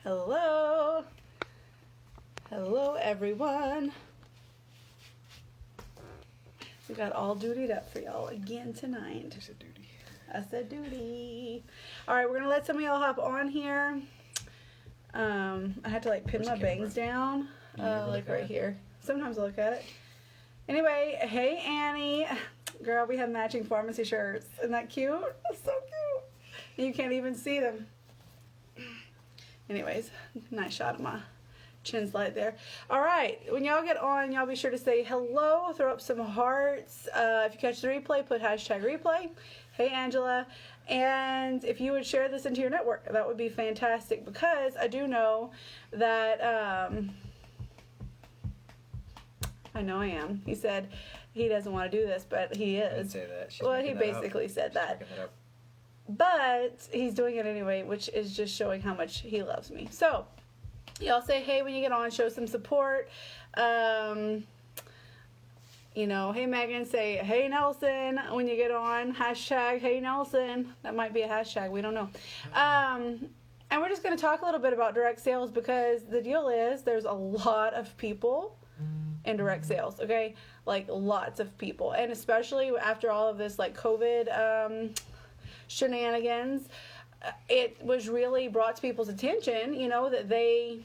Hello. Hello, everyone. We got all dutied up for y'all again tonight. You said duty. I said duty. All right, we're going to let some of y'all hop on here. I had to, pin my bangs down, right here. Sometimes I look at it. Anyway, hey, Annie. Girl, we have matching pharmacy shirts. Isn't that cute? That's so cute. You can't even see them. Anyways, nice shot of my chin slide there. All right, when y'all get on, y'all be sure to say hello, throw up some hearts. If you catch the replay, put hashtag replay. Hey, Angela. And if you would share this into your network, that would be fantastic, because I do know that, I know I am. He said he doesn't want to do this, but he is. I didn't say that. Well, he basically said that. But he's doing it anyway, which is just showing how much he loves me. So, y'all say hey when you get on, show some support. Hey Megan, say hey Nelson when you get on. Hashtag hey Nelson. That might be a hashtag, we don't know. And we're just going to talk a little bit about direct sales, because the deal is there's a lot of people in direct sales, okay? Lots of people. And especially after all of this COVID shenanigans, it was really brought to people's attention, that they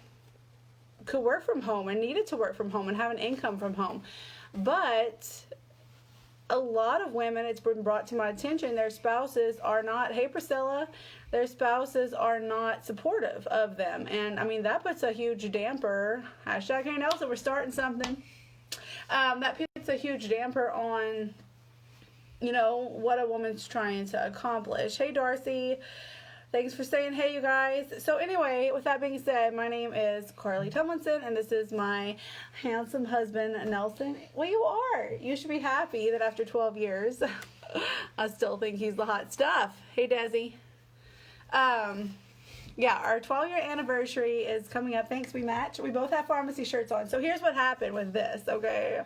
could work from home and needed to work from home and have an income from home. But a lot of women, it's been brought to my attention, their spouses are not, hey Priscilla, their spouses are not supportive of them. And I mean, that puts a huge damper, hashtag hey Nelson, we're starting something. That puts a huge damper on what a woman's trying to accomplish. Hey, Darcy. Thanks for saying hey, you guys. So anyway, with that being said, my name is Carly Tomlinson, and this is my handsome husband, Nelson. Well, you are. You should be happy that after 12 years, I still think he's the hot stuff. Hey, Desi. Yeah, our 12-year anniversary is coming up. Thanks, we match. We both have pharmacy shirts on. So here's what happened with this, okay?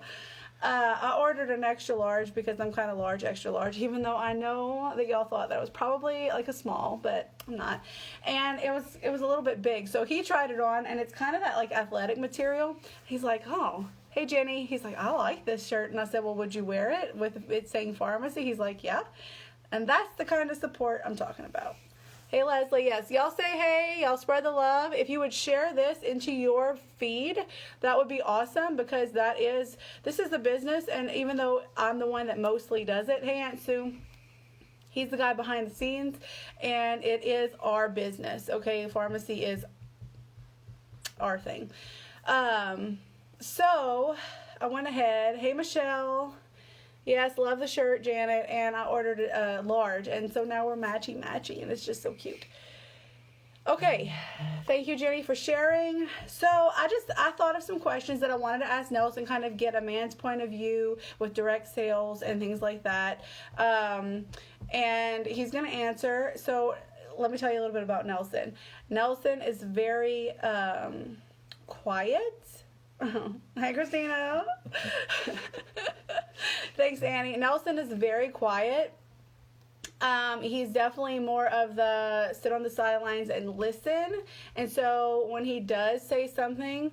I ordered an extra large because I'm kind of large, extra large, even though I know that y'all thought that it was probably a small, but I'm not. And it was a little bit big. So he tried it on, and it's kind of that athletic material. He's like, oh, hey Jenny. He's like, I like this shirt. And I said, well, would you wear it with it saying pharmacy? He's like, yeah. And that's the kind of support I'm talking about. Hey, Leslie, yes. Y'all say hey. Y'all spread the love. If you would share this into your feed, that would be awesome, because this is the business, and even though I'm the one that mostly does it, hey, Aunt Sue, he's the guy behind the scenes, and it is our business, okay? Pharmacy is our thing. So I went ahead. Hey, Michelle. Yes, love the shirt, Janet, and I ordered it large, and so now we're matchy, and it's just so cute. Okay, thank you, Jenny, for sharing. So I thought of some questions that I wanted to ask Nelson, kind of get a man's point of view with direct sales and things like that, and he's going to answer. So let me tell you a little bit about Nelson. Nelson is very quiet. Hi, Christina. Thanks, Annie. Nelson is very quiet. He's definitely more of the sit on the sidelines and listen. And so when he does say something,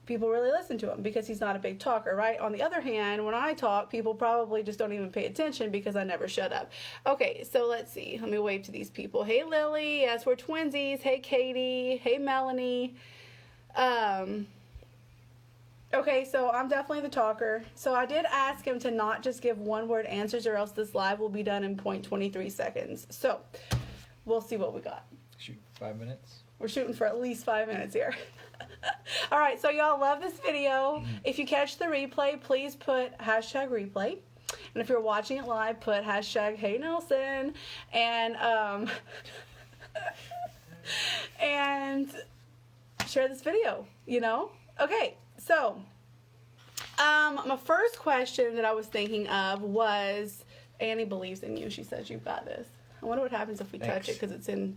people really listen to him because he's not a big talker, right? On the other hand, when I talk, people probably just don't even pay attention because I never shut up. Okay, so let's see. Let me wave to these people. Hey, Lily. Yes, we're twinsies. Hey, Katie. Hey, Melanie. Okay, so I'm definitely the talker. So I did ask him to not just give one-word answers, or else this live will be done in 0.23 seconds. So we'll see what we got. Shoot, 5 minutes? We're shooting for at least 5 minutes here. All right, so y'all love this video. If you catch the replay, please put hashtag replay. And if you're watching it live, put hashtag hey Nelson. And, and share this video, Okay. So, my first question that I was thinking of was, Annie believes in you. She says you've got this. I wonder what happens if we touch it, because it's in...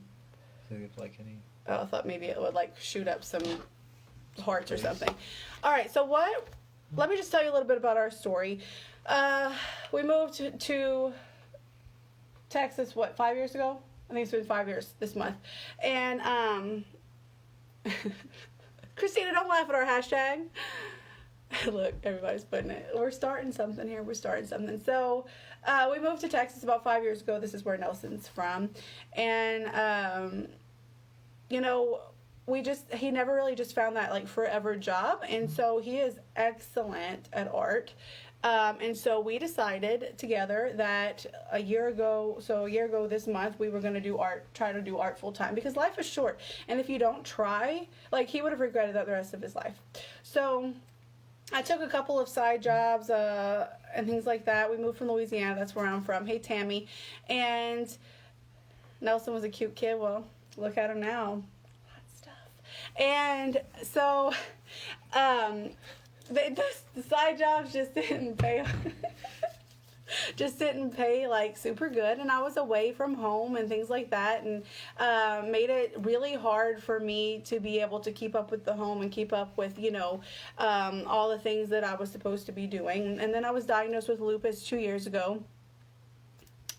Oh, I thought maybe it would shoot up some hearts or something. All right, so let me just tell you a little bit about our story. We moved to Texas, 5 years ago? I think it's been 5 years this month. And Christina, don't laugh at our hashtag. Look, everybody's putting it. We're starting something here. So, we moved to Texas about 5 years ago. This is where Nelson's from. And, you know, he never really just found that, like, forever job. And so he is excellent at art. And so we decided together that a year ago this month, we were going to try to do art full time, because life is short. And if you don't try, like, he would have regretted that the rest of his life. So I took a couple of side jobs, and things like that. We moved from Louisiana. That's where I'm from. Hey, Tammy. And Nelson was a cute kid. Well, look at him now. Hot stuff. And so, the side jobs just didn't pay like super good, and I was away from home and things like that, and made it really hard for me to be able to keep up with the home and keep up with, you know, all the things that I was supposed to be doing. And then I was diagnosed with lupus 2 years ago.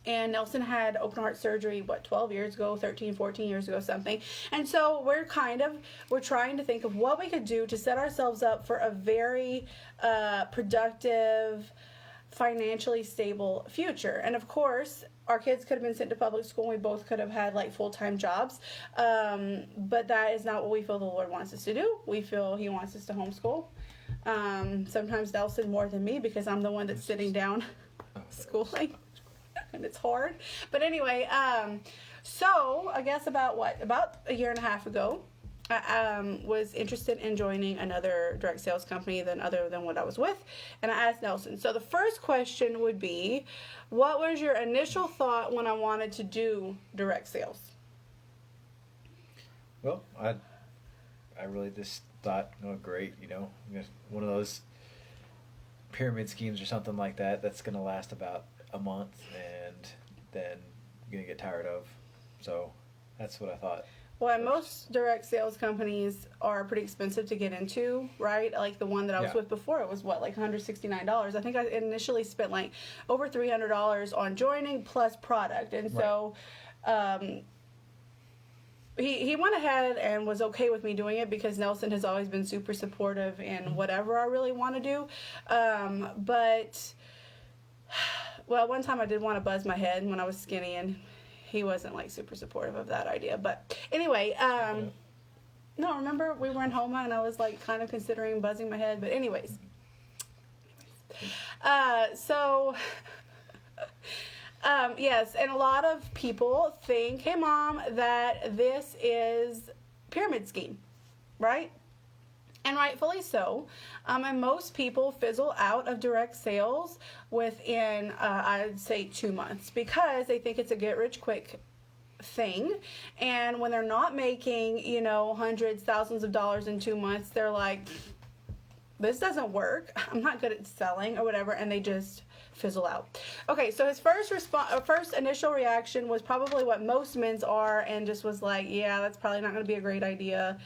And Nelson had open heart surgery, 12 years ago, 13, 14 years ago, something. And so we're trying to think of what we could do to set ourselves up for a very productive, financially stable future. And of course, our kids could have been sent to public school, and we both could have had like full-time jobs. But that is not what we feel the Lord wants us to do. We feel He wants us to homeschool. Sometimes Nelson more than me, because I'm the one that's sitting down schooling. And it's hard. But anyway, so I guess about a year and a half ago, I was interested in joining another direct sales company other than what I was with. And I asked Nelson. So the first question would be, what was your initial thought when I wanted to do direct sales? Well, I really just thought, oh, great, you know, one of those pyramid schemes or something like that that's going to last about a month, and then you're going to get tired of. So that's what I thought. Well, and most direct sales companies are pretty expensive to get into, right? Like the one that I was with before, it was like $169. I think I initially spent like over $300 on joining plus product. And so he went ahead and was okay with me doing it, because Nelson has always been super supportive in whatever I really want to do. Well, one time I did want to buzz my head when I was skinny, and he wasn't like super supportive of that idea. But anyway, no, remember we were in Homa and I was like kind of considering buzzing my head. But anyways, yes, and a lot of people think, hey mom, that this is pyramid scheme, right? And rightfully so. And most people fizzle out of direct sales within, I'd say, 2 months, because they think it's a get-rich-quick thing. And when they're not making, you know, hundreds, thousands of dollars in 2 months, they're like, this doesn't work. I'm not good at selling or whatever. And they just fizzle out. Okay, so his first initial reaction was probably what most men's are, and just was like, yeah, that's probably not going to be a great idea.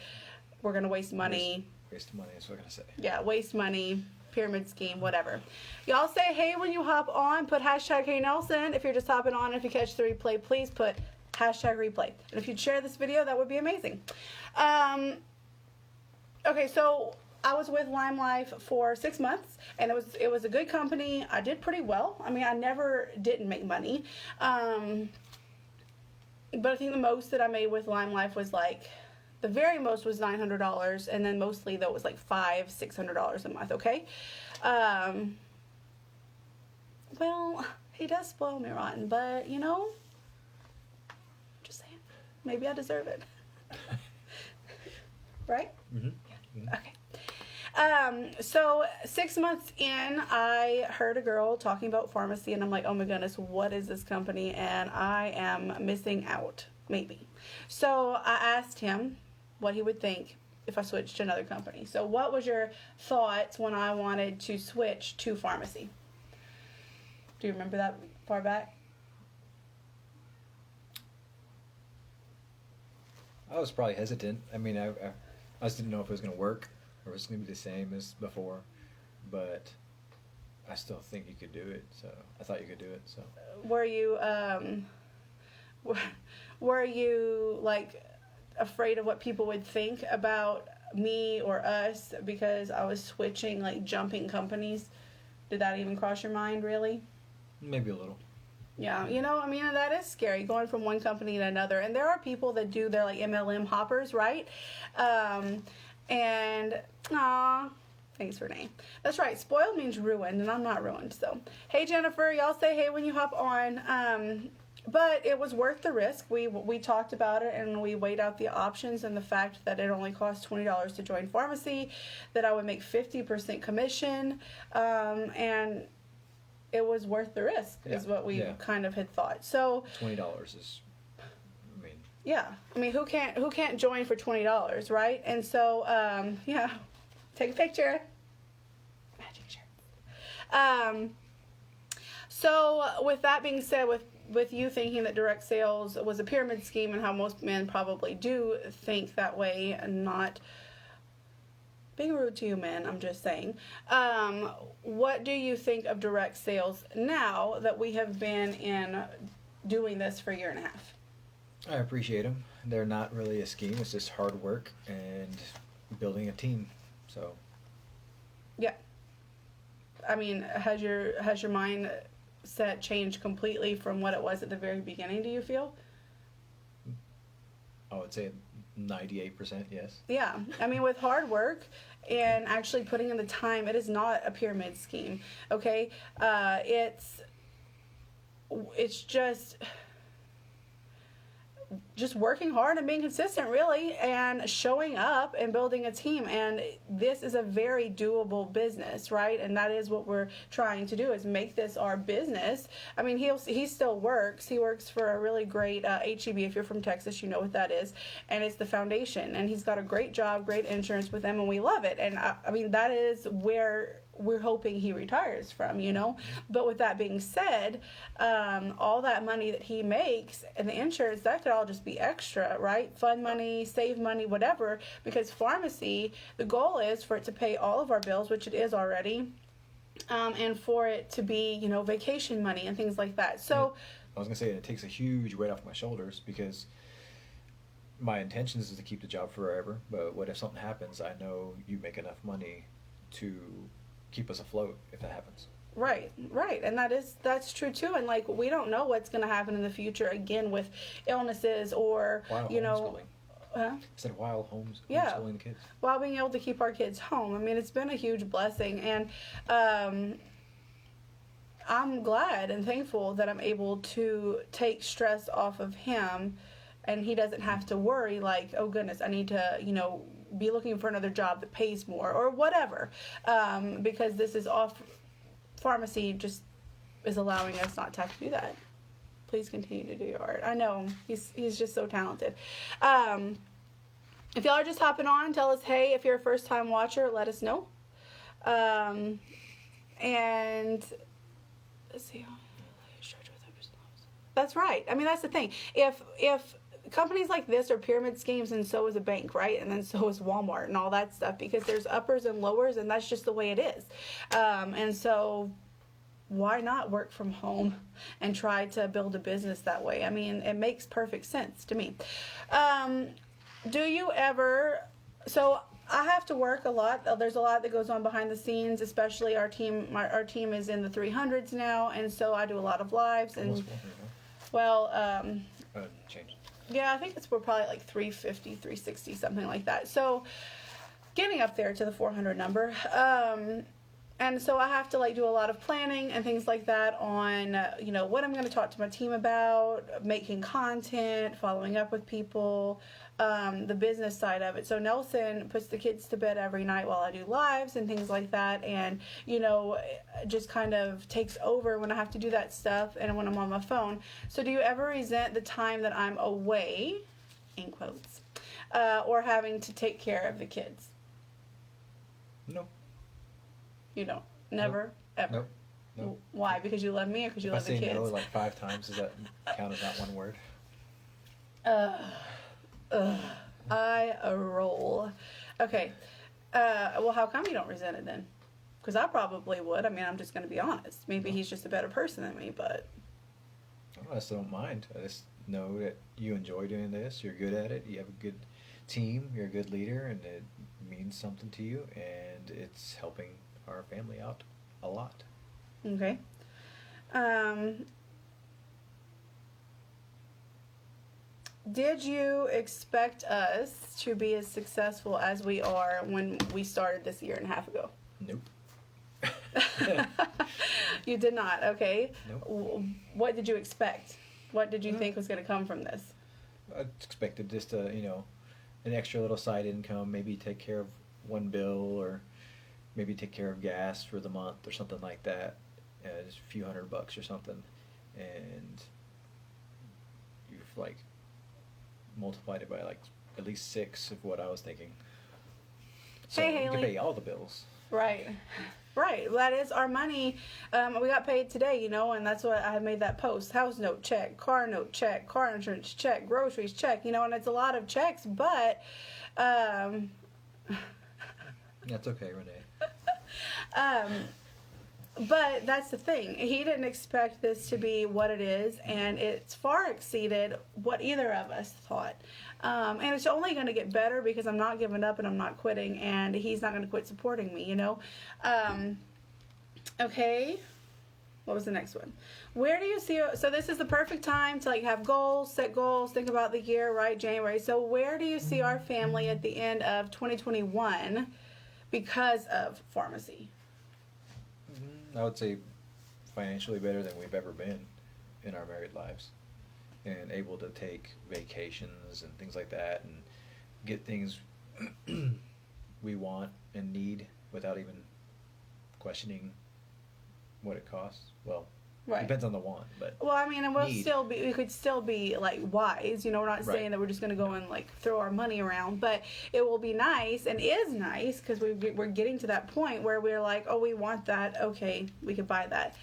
We're going to waste money. Waste money is what I'm going to say. Yeah, waste money, pyramid scheme, whatever. Y'all say hey when you hop on. Put hashtag Hey Nelson. If you're just hopping on, if you catch the replay, please put hashtag replay. And if you'd share this video, that would be amazing. Okay, so I was with Lime Life for 6 months, and it was a good company. I did pretty well. I mean, I never didn't make money. But I think the most that I made with Lime Life was like, the very most was $900, and then mostly though it was like $600 a month. Okay, well, he does spoil me rotten, but you know, just saying, maybe I deserve it, right? Mm-hmm. Yeah. Okay. So 6 months in, I heard a girl talking about pharmacy, and I'm like, oh my goodness, what is this company? And I am missing out, maybe. So I asked him what he would think if I switched to another company. So what was your thoughts when I wanted to switch to pharmacy? Do you remember that far back? I was probably hesitant. I mean, I just didn't know if it was going to work or if it was going to be the same as before. But I still think you could do it. So I thought you could do it. So were you like afraid of what people would think about me or us because I was switching, like jumping companies. Did that even cross your mind, really? Maybe a little. Yeah, you know, I mean, that is scary, going from one company to another. And there are people that do their, like, MLM hoppers, right? And, aw, thanks for name. That's right, spoiled means ruined, and I'm not ruined. So, hey, Jennifer, y'all say hey when you hop on. But it was worth the risk. We talked about it, and we weighed out the options and the fact that it only cost $20 to join pharmacy, that I would make 50% commission, and it was worth the risk, is what we kind of had thought. So $20 is, I mean. Yeah, I mean, who can't join for $20, right? And so, yeah, take a picture. Magic shirt. So with that being said, with you thinking that direct sales was a pyramid scheme, and how most men probably do think that way, and not being rude to you men, I'm just saying. What do you think of direct sales now that we have been doing this for a year and a half? I appreciate them. They're not really a scheme. It's just hard work and building a team. So. Yeah. I mean, has your mindset changed completely from what it was at the very beginning, do you feel? I would say 98%, yes. Yeah. I mean, with hard work and actually putting in the time, it is not a pyramid scheme, okay? It's just working hard and being consistent, really, and showing up and building a team. And this is a very doable business, right? And that is what we're trying to do, is make this our business. I mean, he still works. He works for a really great HEB. If you're from Texas, you know what that is. And it's the foundation. And he's got a great job, great insurance with them, and we love it. And I mean, that is where we're hoping he retires from, you know. But with that being said, all that money that he makes and the insurance, that could all just be extra, right? Fund money, save money, whatever. Because pharmacy, the goal is for it to pay all of our bills, which it is already, and for it to be, you know, vacation money and things like that. So I was gonna say, it takes a huge weight off my shoulders, because my intention is to keep the job forever. But what if something happens? I know you make enough money to keep us afloat if that happens. Right, and that's true too. And like, we don't know what's going to happen in the future, again, with illnesses or while you know, instead of homeschooling the kids. While being able to keep our kids home. I mean, it's been a huge blessing, and I'm glad and thankful that I'm able to take stress off of him, and he doesn't have to worry like, oh goodness, I need to, you know, be looking for another job that pays more or whatever, because this is off. Pharmacy just is allowing us not to have to do that. Please continue to do your art. I know he's just so talented. If y'all are just hopping on, tell us hey. If you're a first time watcher, let us know. And let's see. That's right. I mean, that's the thing. If companies like this are pyramid schemes, and so is a bank, right? And then so is Walmart and all that stuff, because there's uppers and lowers, and that's just the way it is. And so why not work from home and try to build a business that way? I mean, it makes perfect sense to me. Do you ever... So I have to work a lot. There's a lot that goes on behind the scenes, especially our team. Our team is in the 300s now, and so I do a lot of lives. And Change. Yeah, I think we're probably like 350, 360, something like that. So getting up there to the 400 number. And so I have to like do a lot of planning and things like that on, you know, what I'm going to talk to my team about, making content, following up with people, the business side of it. So Nelson puts the kids to bed every night while I do lives and things like that. And, you know, just kind of takes over when I have to do that stuff and when I'm on my phone. So do you ever resent the time that I'm away, in quotes, or having to take care of the kids? No. You don't? Never? Nope. Ever? Nope. Why? Because you love me, or because you love the kids? If I say no like 5 times, does that count as not one word? I roll. Okay. Well, how come you don't resent it then? Because I probably would. I mean, I'm just going to be honest. Maybe he's just a better person than me, but... I still don't mind. know that you enjoy doing this, you're good at it, you have a good team, you're a good leader, and it means something to you, and it's helping our family out a lot. Okay. Did you expect us to be as successful as we are when we started this year and a half ago? Nope. You did not, okay. Nope. What did you expect? What did you think was going to come from this? I expected just an extra little side income, maybe take care of one bill, or maybe take care of gas for the month or something like that, just a few $100 or something, and you've like multiplied it by like at least 6 of what I was thinking. So Hey, you Haley. can pay all the bills. Right. Right. Well, that is our money. We got paid today, and that's what I made that post. House note, check. Car note, check. Car insurance, check. Groceries, check. And it's a lot of checks, but That's okay, Renee. but that's the thing. He didn't expect this to be what it is, and it's far exceeded what either of us thought. And it's only going to get better because I'm not giving up and I'm not quitting, and he's not going to quit supporting me, Okay. What was the next one? Where do you see... So this is the perfect time to have goals, set goals, think about the year, right? January. So where do you see our family at the end of 2021 because of pharmacy? I would say financially better than we've ever been in our married lives, and able to take vacations and things like that and get things we want and need without even questioning what it costs. Well, Right. depends on the want, but Well, I mean, and need. we could still be wise. We're not saying Right. that we're just going to go and throw our money around, but it will be nice and is nice because we're getting to that point where we're like, oh, we want that. Okay, we could buy that.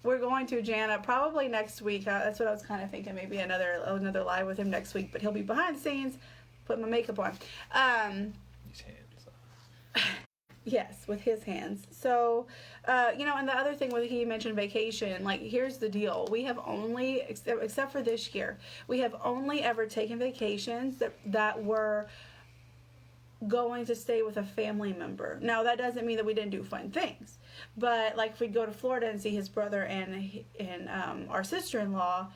We're going to Jana probably next week. That's what I was kind of thinking. Maybe another live with him next week, but he'll be behind the scenes, put my makeup on. These hands. Yes, with his hands. So, and the other thing when he mentioned vacation, here's the deal. We have only, except for this year, we have only ever taken vacations that were going to stay with a family member. Now, that doesn't mean that we didn't do fun things. But, if we'd go to Florida and see his brother and our sister-in-law,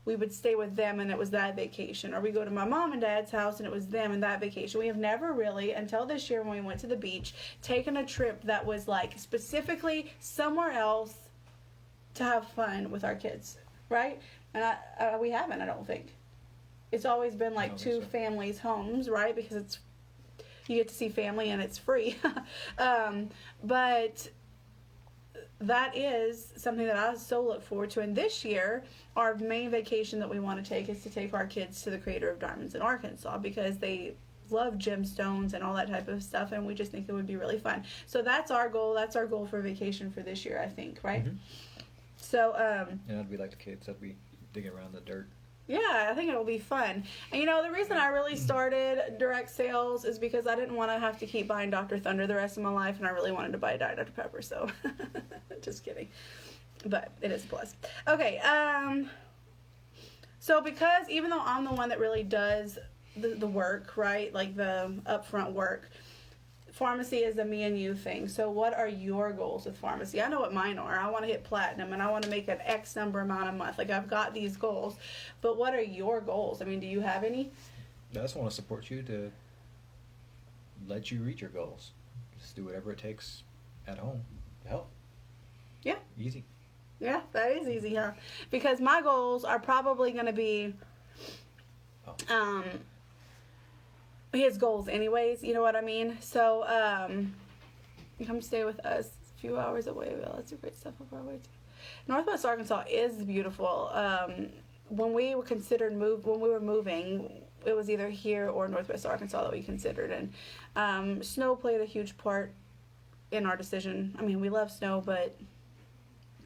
we would stay with them, and it was that vacation. Or we go to my mom and dad's house, and it was them and that vacation. We have never really, until this year when we went to the beach, taken a trip that was specifically somewhere else to have fun with our kids, right? And we haven't, I don't think. It's always been I don't two think so. families' homes, right? Because you get to see family and it's free. But that is something that I so look forward to. And this year, our main vacation that we want to take is to take our kids to the Creator of Diamonds in Arkansas because they love gemstones and all that type of stuff, and we just think it would be really fun. So that's our goal. That's our goal for vacation for this year, I think, right? Mhm. So, And I'd be like the kids. I'd be digging around the dirt. yeah, I think it'll be fun. And the reason I really started direct sales is because I didn't want to have to keep buying Dr. Thunder the rest of my life, and I really wanted to buy Diet Dr. Pepper, so just kidding. But it is a plus. Okay, so because even though I'm the one that really does the work, right, the upfront work, pharmacy is a me and you thing. So what are your goals with pharmacy? I know what mine are. I want to hit platinum and I want to make an X number amount a month. I've got these goals. But what are your goals? I mean, do you have any? I just want to support you to let you reach your goals. Just do whatever it takes at home to help. Yeah. Easy. Yeah, that is easy, huh? Because my goals are probably going to be his goals anyways, you know what I mean? So, come stay with us a few hours away. Well, that's a great stuff up our way too. Northwest Arkansas is beautiful. When we were moving, it was either here or Northwest Arkansas that we considered, and snow played a huge part in our decision. I mean, we love snow, but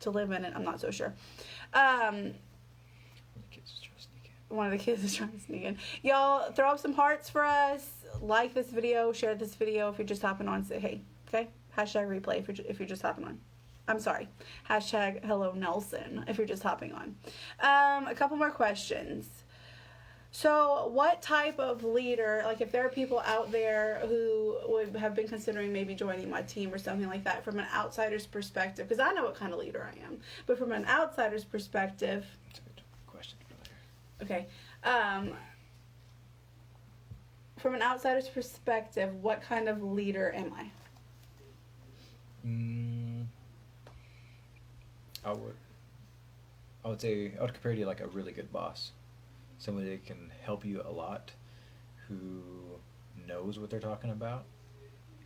to live in it, I'm not so sure. One of the kids is trying to sneak in. Y'all, throw up some hearts for us. Like this video. Share this video if you're just hopping on. Say hey. Okay? Hashtag replay if you're just hopping on. I'm sorry, hashtag hello Nelson, if you're just hopping on. A couple more questions. So what type of leader, like if there are people out there who would have been considering maybe joining my team or something like that from an outsider's perspective, because I know what kind of leader I am, but from an outsider's perspective. That's a good question. Okay. From an outsider's perspective, what kind of leader am I? I would say I would compare you to like a really good boss. Somebody that can help you a lot, who knows what they're talking about,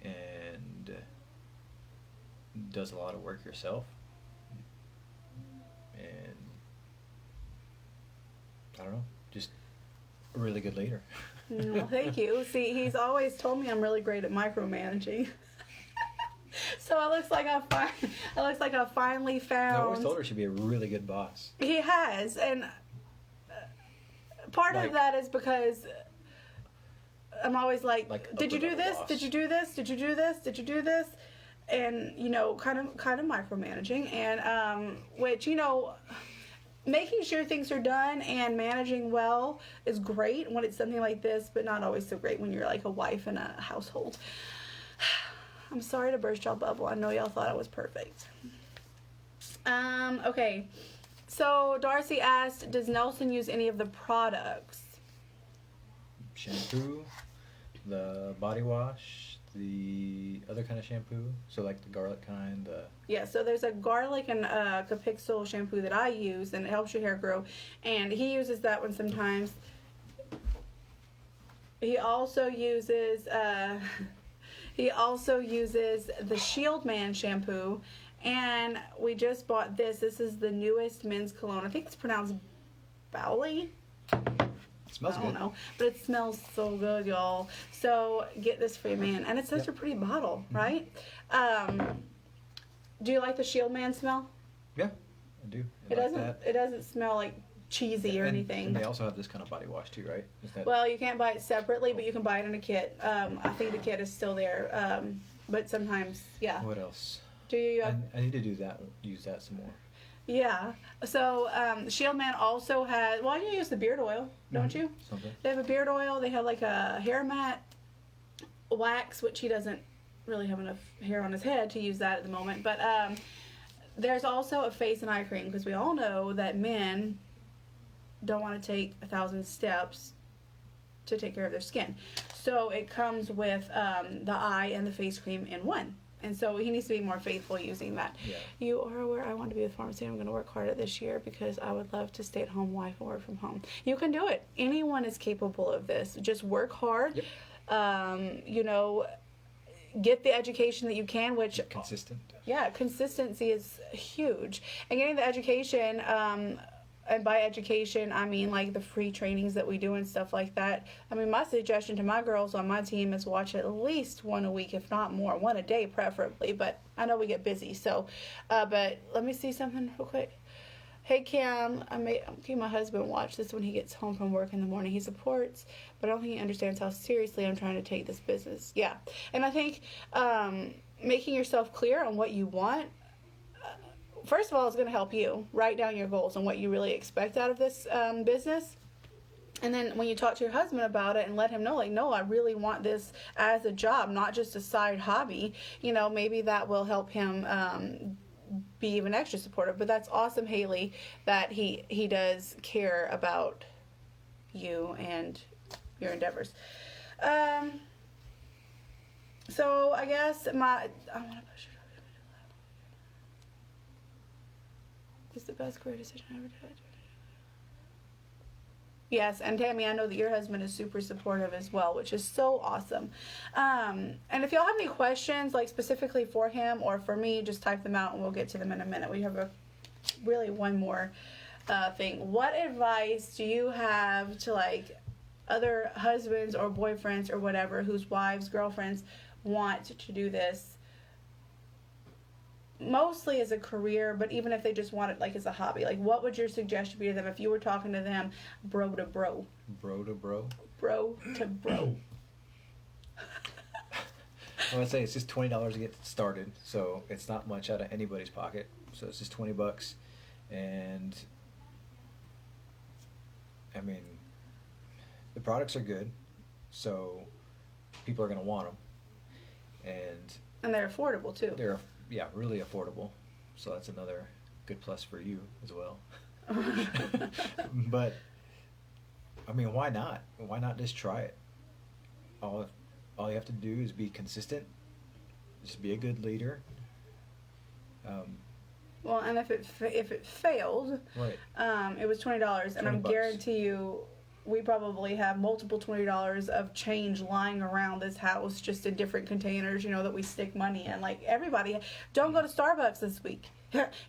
and does a lot of work yourself. And I don't know, just a really good leader. Well, thank you. See, he's always told me I'm really great at micromanaging. So it looks like I finally found. I always told her she'd be a really good boss. He has, and part of that is because I'm always like did you do this? Did you do this? Did you do this? Did you do this? And kind of micromanaging, and which making sure things are done and managing well is great when it's something like this, but not always so great when you're like a wife in a household. I'm sorry to burst y'all bubble. I know y'all thought I was perfect. Okay. So Darcy asked, does Nelson use any of the products? Shampoo, the body wash, the other kind of shampoo. So like the garlic kind. Yeah, so there's a garlic and Capixel shampoo that I use, and it helps your hair grow. And he uses that one sometimes. He also uses the Shield Man shampoo. And we just bought this. This is the newest men's cologne. I think it's pronounced Bowley. It smells good. I don't know. But it smells so good, y'all. So get this for your man. And it's such a pretty bottle, right? Do you like the Shield Man smell? Yeah, I do. It doesn't smell like cheesy or anything. And they also have this kind of body wash too, right? Well, you can't buy it separately, but you can buy it in a kit. I think the kit is still there. But sometimes, yeah. What else? Do you? I need to use that some more. Yeah. So Shield Man also has. Well, you use the beard oil, don't you? Something. They have a beard oil. They have like a hair mat wax, which he doesn't really have enough hair on his head to use that at the moment. But there's also a face and eye cream, because we all know that men don't want to take 1,000 steps to take care of their skin. So it comes with the eye and the face cream in one. And so he needs to be more faithful using that. Yeah. You are aware I want to be with pharmacy. I'm going to work hard at this year because I would love to stay at home wife and work from home. You can do it. Anyone is capable of this. Just work hard. Yep. Get the education that you can, which consistent. Yeah, consistency is huge. And getting the education, and by education, I mean like the free trainings that we do and stuff like that. I mean, my suggestion to my girls on my team is watch at least one a week, if not more, one a day preferably. But I know we get busy, so. But let me see something real quick. Hey Cam, I'm making my husband watch this when he gets home from work in the morning. He supports, but I don't think he understands how seriously I'm trying to take this business. Yeah, and I think making yourself clear on what you want. First of all, it's going to help you write down your goals and what you really expect out of this business. And then when you talk to your husband about it and let him know, like, no, I really want this as a job, not just a side hobby, maybe that will help him be even extra supportive. But that's awesome, Haley, that he does care about you and your endeavors. So I guess I want to push it. It's the best career decision I ever did. Yes, and Tammy, I know that your husband is super supportive as well, which is so awesome. And if y'all have any questions, like specifically for him or for me, just type them out and we'll get to them in a minute. We have one more thing. What advice do you have to like other husbands or boyfriends or whatever whose wives, girlfriends want to do this? Mostly as a career, but even if they just want it like as a hobby, like what would your suggestion be to them if you were talking to them bro to bro? Bro to bro? Bro to bro. I would say it's just $20 to get started, so it's not much out of anybody's pocket. So it's just $20, and I mean, the products are good, so people are gonna want them, And they're affordable too. they're really affordable. So that's another good plus for you as well. But I mean, why not? Why not just try it? All you have to do is be consistent. Just be a good leader. Well, and if it failed, Right. it was $20, and I $20. guarantee you, we probably have multiple $20 of change lying around this house, just in different containers, that we stick money in. Like everybody, don't go to Starbucks this week.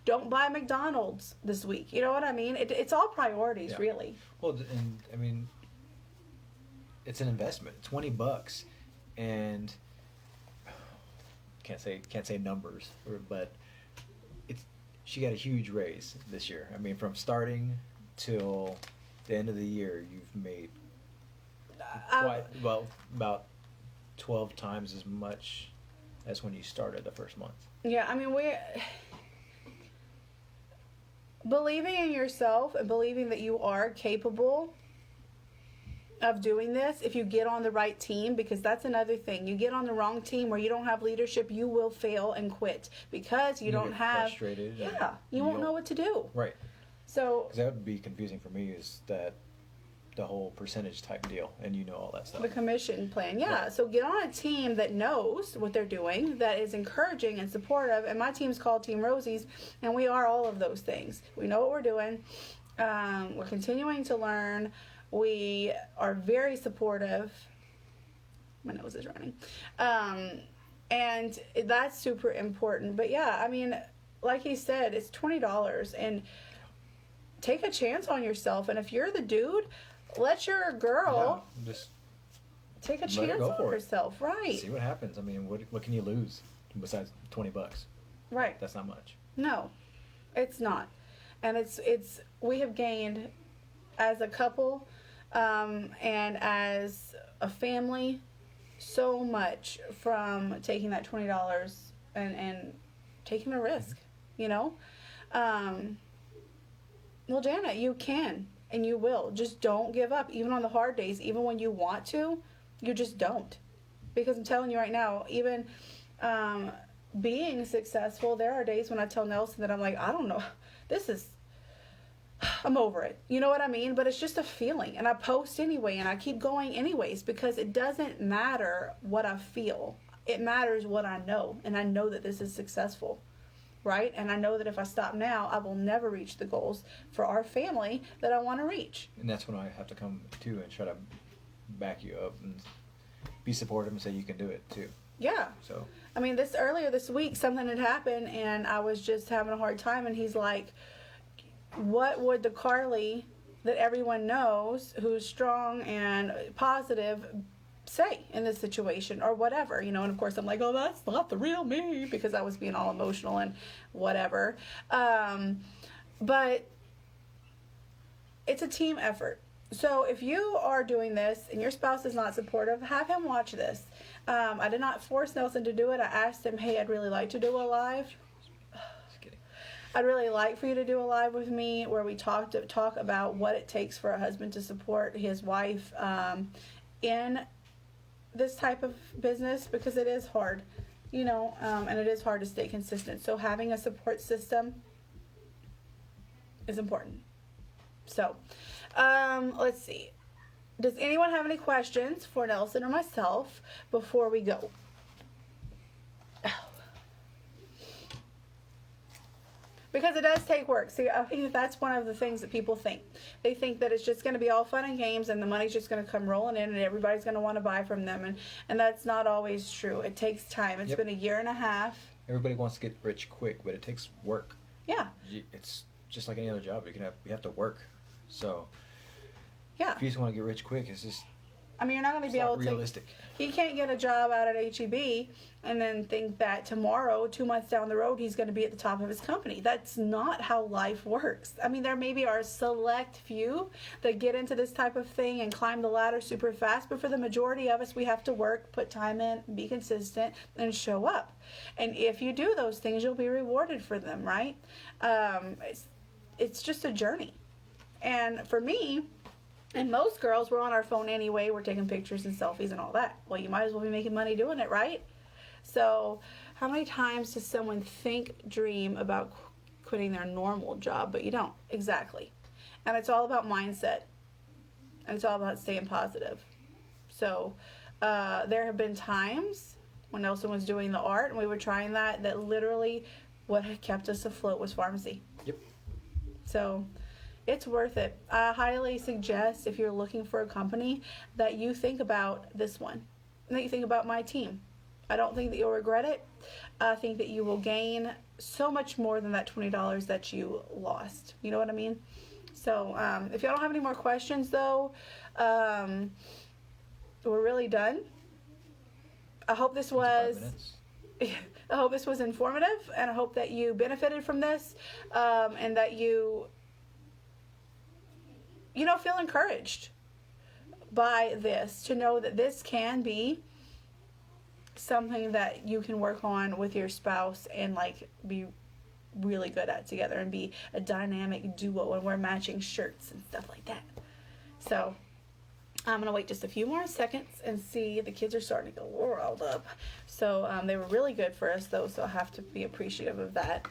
Don't buy McDonald's this week. You know what I mean? It's all priorities, Yeah. really. Well, and I mean, it's an investment. $20, and can't say numbers, but she got a huge raise this year. I mean, from starting till the end of the year, you've made about 12 times as much as when you started the first month. Yeah, I mean, we believing in yourself and believing that you are capable of doing this if you get on the right team, because that's another thing. You get on the wrong team where you don't have leadership, you will fail and quit because you don't get have frustrated. Yeah, you won't know what to do. Right. So Because that would be confusing for me, is that the whole percentage type deal, and all that stuff. the commission plan, yeah. Right. So get on a team that knows what they're doing, that is encouraging and supportive. And my team's called Team Rosie's, and we are all of those things. We know what we're doing. We're continuing to learn. We are very supportive. My nose is running. And that's super important. But yeah, I mean, like he said, it's $20, and take a chance on yourself. And if you're the dude, let your girl Just take a let her chance go on for it. herself. Right. see what happens. I mean, what can you lose besides $20? Right. That's not much. No, it's not. And it's we have gained as a couple, and as a family, so much from taking that $20 and taking a risk, well, Janet, you can and you will. Just don't give up, even on the hard days, even when you want to, you just don't. Because I'm telling you right now, even being successful, there are days when I tell Nelson that I'm like, I don't know, I'm over it. You know what I mean? But it's just a feeling. And I post anyway, and I keep going anyways, because it doesn't matter what I feel. It matters what I know. And I know that this is successful. Right? And I know that if I stop now, I will never reach the goals for our family that I want to reach. And that's when I have to come too and try to back you up and be supportive and say you can do it too. Yeah. So I mean, earlier this week, something had happened, and I was just having a hard time, and he's like, what would the Carly that everyone knows, who's strong and positive, say in this situation, or whatever, and of course I'm like, oh, that's not the real me, because I was being all emotional and whatever. But it's a team effort. So if you are doing this and your spouse is not supportive, have him watch this. I did not force Nelson to do it. I asked him, hey, I'd really like to do a live. just kidding. I'd really like for you to do a live with me where we talk about what it takes for a husband to support his wife in this type of business, because it is hard, and it is hard to stay consistent. So having a support system is important. So, let's see. Does anyone have any questions for Nelson or myself before we go? Because it does take work. See, I think that's one of the things that people think. They think that it's just going to be all fun and games, and the money's just going to come rolling in, and everybody's going to want to buy from them. And that's not always true. It takes time. It's been a year and a half. Everybody wants to get rich quick, but it takes work. Yeah. It's just like any other job. You have to work. So yeah, if you just want to get rich quick, it's just I mean, you're not going to It's be not able realistic. to. He can't get a job out at HEB and then think that tomorrow, 2 months down the road, he's going to be at the top of his company. That's not how life works. I mean, there maybe are a select few that get into this type of thing and climb the ladder super fast, but for the majority of us, we have to work, put time in, be consistent, and show up. And if you do those things, you'll be rewarded for them, right? It's just a journey. And for me, and most girls, we're on our phone anyway. We're taking pictures and selfies and all that. Well, you might as well be making money doing it, right? So how many times does someone think, dream about quitting their normal job, but you don't? Exactly. And it's all about mindset. And it's all about staying positive. So there have been times when Nelson was doing the art and we were trying that literally what had kept us afloat was pharmacy. Yep. So it's worth it. I highly suggest, if you're looking for a company, that you think about this one, and that you think about my team. I don't think that you'll regret it. I think that you will gain so much more than that $20 that you lost. You know what I mean? So if y'all don't have any more questions, though, we're really done. I hope this was... 5 minutes. I hope this was informative, and I hope that you benefited from this, and that you feel encouraged by this, to know that this can be something that you can work on with your spouse and be really good at together and be a dynamic duo and wear matching shirts and stuff like that. So I'm gonna wait just a few more seconds and see. The kids are starting to get riled up. So they were really good for us though, so I have to be appreciative of that.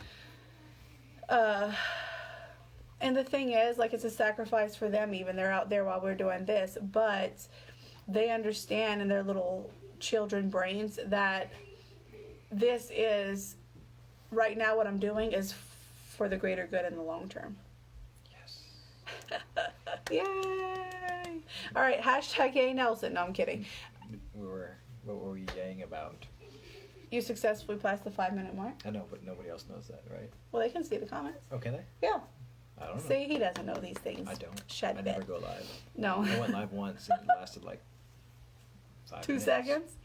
And the thing is, it's a sacrifice for them even. They're out there while we're doing this, but they understand in their little children brains that this is, right now what I'm doing is for the greater good in the long term. Yes. Yay! All right, hashtag Yay Nelson. No, I'm kidding. What were we yaying about? You successfully passed the 5-minute mark. I know, but nobody else knows that, right? Well, they can see the comments. Oh, can they? Yeah. I don't know. See, he doesn't know these things. I don't. Shut I up. never go live. No. I went live once and it lasted 5 2 minutes. seconds.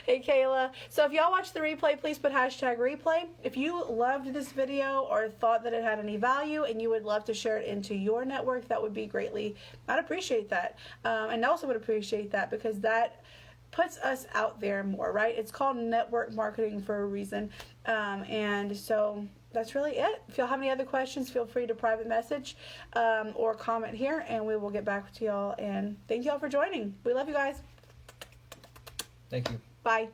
Hey, Kayla. So if y'all watch the replay, please put hashtag replay. If you loved this video or thought that it had any value and you would love to share it into your network, that would be greatly, I'd appreciate that. And Nelson would appreciate that, because that puts us out there more, right? It's called network marketing for a reason. And so that's really it. If y'all have any other questions, feel free to private message or comment here, and we will get back to y'all. And thank y'all for joining. We love you guys. Thank you. Bye.